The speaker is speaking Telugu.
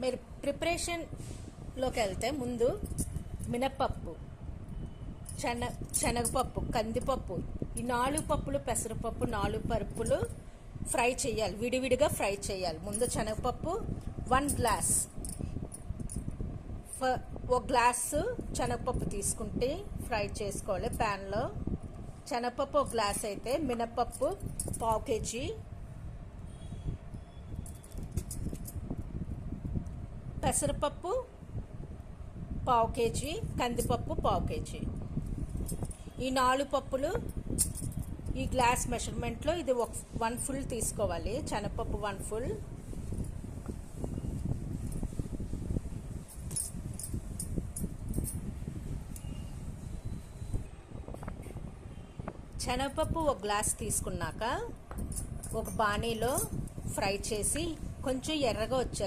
మీరు ప్రిపరేషన్లోకి వెళ్తే ముందు మినప్పప్పు, శనగపప్పు, కందిపప్పు, ఈ 4 పప్పులు, పెసరపప్పు 4 పరుపులు ఫ్రై చేయాలి, విడివిడిగా ఫ్రై చేయాలి. ముందు శనగపప్పు 1 గ్లాస్, 1 గ్లాసు శనగపప్పు తీసుకుంటే ఫ్రై చేసుకోవాలి ప్యాన్లో. శనగపప్పు 1 గ్లాస్ అయితే మినప్పప్పు 1/2 కేజీ, పెసరపప్పు 1/2 కేజీ, కందిపప్పు 1/2 కేజీ. ఈ 4 పప్పులు ఈ గ్లాస్ మెజర్మెంట్లో ఇది 1 ఫుల్ తీసుకోవాలి. శనగపప్పు 1 ఫుల్, శనగపప్పు 1 గ్లాస్ తీసుకున్నాక ఒక బాణీలో ఫ్రై చేసి కొంచెం ఎర్రగా వచ్చాక